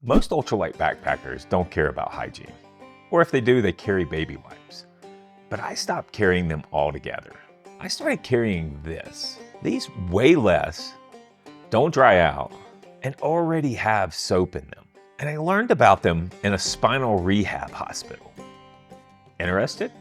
Most ultralight backpackers don't care about hygiene, or if they do, they carry baby wipes. But I stopped carrying them altogether. I started carrying this. These weigh less, don't dry out, and already have soap in them. And I learned about them in a spinal rehab hospital. Interested?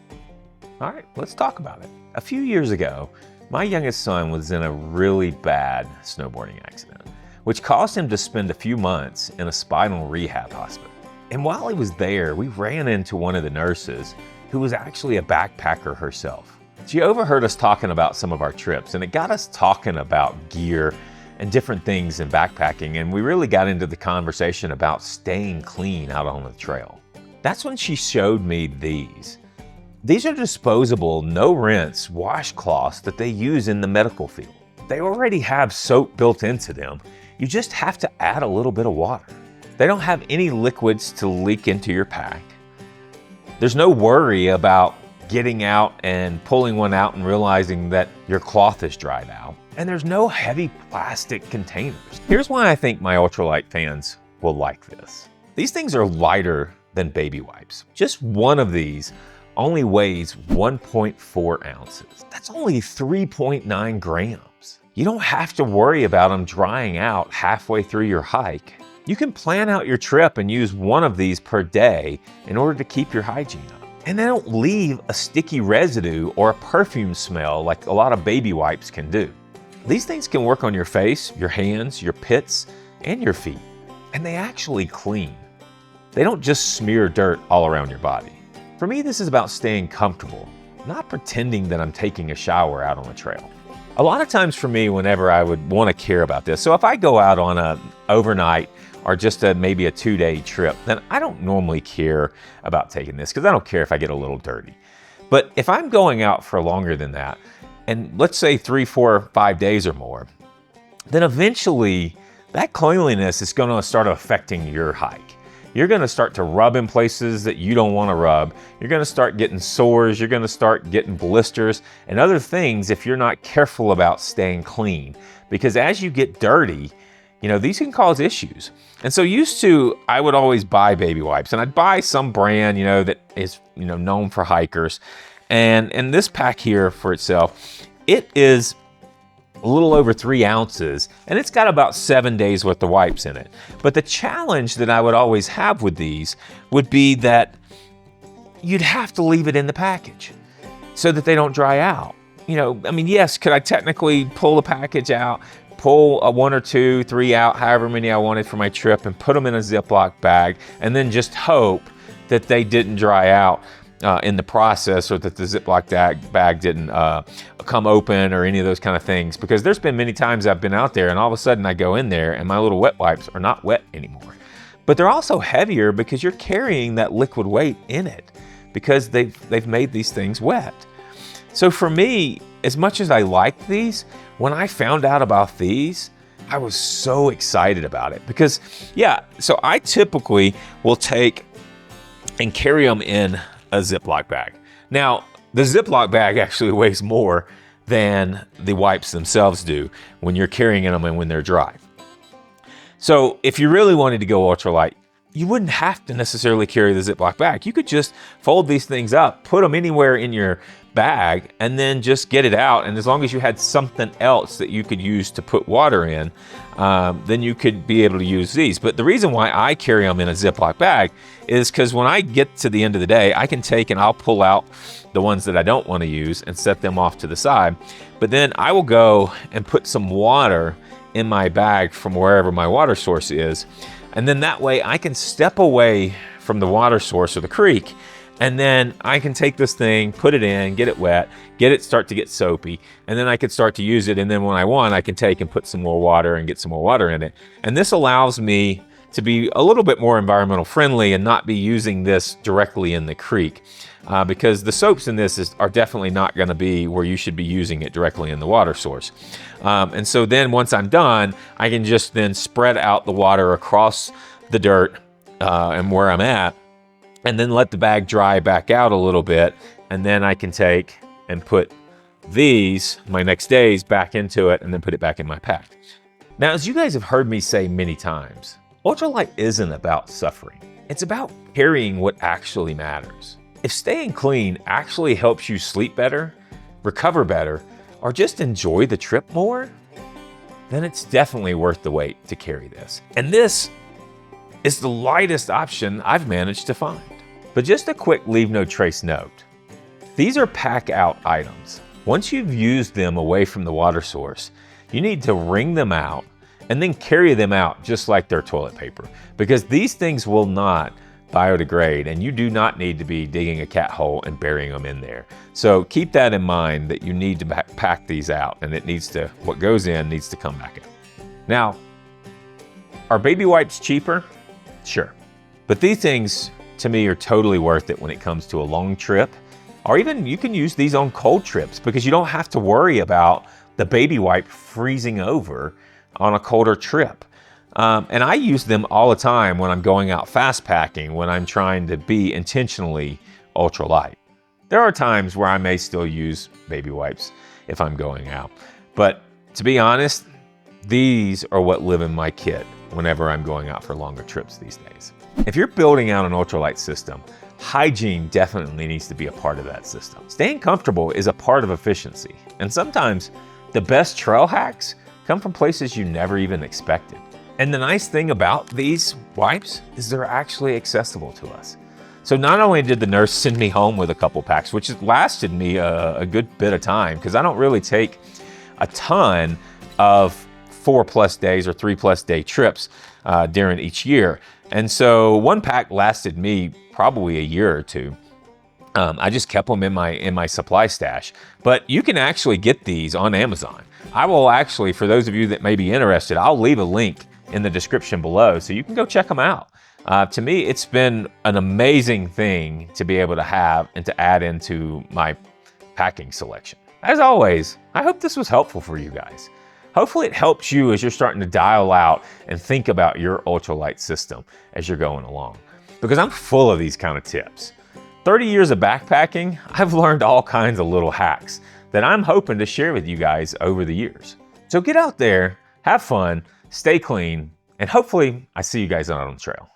All right, let's talk about it. A few years ago, my youngest son was in a really bad snowboarding accident, which caused him to spend a few months in a spinal rehab hospital. And while he was there, we ran into one of the nurses who was actually a backpacker herself. She overheard us talking about some of our trips, and it got us talking about gear and different things in backpacking, and we really got into the conversation about staying clean out on the trail. That's when she showed me these. These are disposable, no-rinse washcloths that they use in the medical field. They already have soap built into them. You just have to add a little bit of water. They don't have any liquids to leak into your pack. There's no worry about getting out and pulling one out and realizing that your cloth is dried out. And there's no heavy plastic containers. Here's why I think my ultralight fans will like this. These things are lighter than baby wipes. Just one of these only weighs 1.4 ounces. That's only 3.9 grams. You don't have to worry about them drying out halfway through your hike. You can plan out your trip and use one of these per day in order to keep your hygiene up. And they don't leave a sticky residue or a perfume smell like a lot of baby wipes can do. These things can work on your face, your hands, your pits, and your feet. And they actually clean. They don't just smear dirt all around your body. For me, this is about staying comfortable, not pretending that I'm taking a shower out on the trail. A lot of times for me, whenever I would want to care about this, so if I go out on a overnight or just maybe a 2-day trip, then I don't normally care about taking this because I don't care if I get a little dirty. But if I'm going out for longer than that, and let's say 3, 4, 5 days or more, then eventually that cleanliness is going to start affecting your hike. You're going to start to rub in places that you don't want to rub. You're going to start getting sores. You're going to start getting blisters and other things if you're not careful about staying clean. Because as you get dirty, these can cause issues. And so used to, I would always buy baby wipes, and I'd buy some brand, that is, known for hikers. And in this pack here for itself, it is a little over 3 ounces, and it's got about 7 days worth of wipes in it. But the challenge that I would always have with these would be that you'd have to leave it in the package so that they don't dry out. Yes, could I technically pull the package out, pull a 1 or 2, 3 out, however many I wanted for my trip, and put them in a Ziploc bag, and then just hope that they didn't dry out in the process, or that the Ziploc bag didn't come open or any of those kind of things. Because there's been many times I've been out there and all of a sudden I go in there and my little wet wipes are not wet anymore. But they're also heavier because you're carrying that liquid weight in it because they've made these things wet. So for me, as much as I like these, when I found out about these, I was so excited about it because, so I typically will take and carry them in a Ziploc bag. Now, the Ziploc bag actually weighs more than the wipes themselves do when you're carrying them and when they're dry. So if you really wanted to go ultralight, you wouldn't have to necessarily carry the Ziploc bag. You could just fold these things up, put them anywhere in your bag, and then just get it out. And as long as you had something else that you could use to put water in, then you could be able to use these. But the reason why I carry them in a Ziploc bag is because when I get to the end of the day, I can take and I'll pull out the ones that I don't want to use and set them off to the side. But then I will go and put some water in my bag from wherever my water source is. And then that way I can step away from the water source or the creek, and then I can take this thing, put it in, get it wet, get it start to get soapy, and then I can start to use it. And then when I want, I can take and put some more water and get some more water in it. And this allows me to be a little bit more environmental friendly and not be using this directly in the creek. Because the soaps in this are definitely not going to be where you should be using it directly in the water source. And so then once I'm done, I can just then spread out the water across the dirt and where I'm at, and then let the bag dry back out a little bit. And then I can take and put these, my next days, back into it and then put it back in my pack. Now, as you guys have heard me say many times, Ultralight isn't about suffering. It's about carrying what actually matters. If staying clean actually helps you sleep better, recover better, or just enjoy the trip more, then it's definitely worth the wait to carry this. And this is the lightest option I've managed to find. But just a quick leave no trace note. These are pack out items. Once you've used them away from the water source, you need to wring them out and then carry them out just like they're toilet paper, because these things will not biodegrade and you do not need to be digging a cat hole and burying them in there. So keep that in mind, that you need to pack these out, and what goes in needs to come back out. Now, are baby wipes cheaper? Sure. But these things to me are totally worth it when it comes to a long trip, or even you can use these on cold trips because you don't have to worry about the baby wipe freezing over on a colder trip. And I use them all the time when I'm going out fast packing, when I'm trying to be intentionally ultralight. There are times where I may still use baby wipes if I'm going out. But to be honest, these are what live in my kit whenever I'm going out for longer trips these days. If you're building out an ultralight system, hygiene definitely needs to be a part of that system. Staying comfortable is a part of efficiency. And sometimes the best trail hacks come from places you never even expected. And the nice thing about these wipes is they're actually accessible to us. So not only did the nurse send me home with a couple packs, which has lasted me a good bit of time, because I don't really take a ton of 4+ days or 3+ day trips during each year. And so one pack lasted me probably a year or two. I just kept them in my supply stash. But you can actually get these on Amazon. I will actually, for those of you that may be interested, I'll leave a link in the description below so you can go check them out. To me, it's been an amazing thing to be able to have and to add into my packing selection. As always, I hope this was helpful for you guys. Hopefully it helps you as you're starting to dial out and think about your ultralight system as you're going along. Because I'm full of these kind of tips. 30 years of backpacking, I've learned all kinds of little hacks that I'm hoping to share with you guys over the years. So get out there, have fun, stay clean, and hopefully I see you guys out on the trail.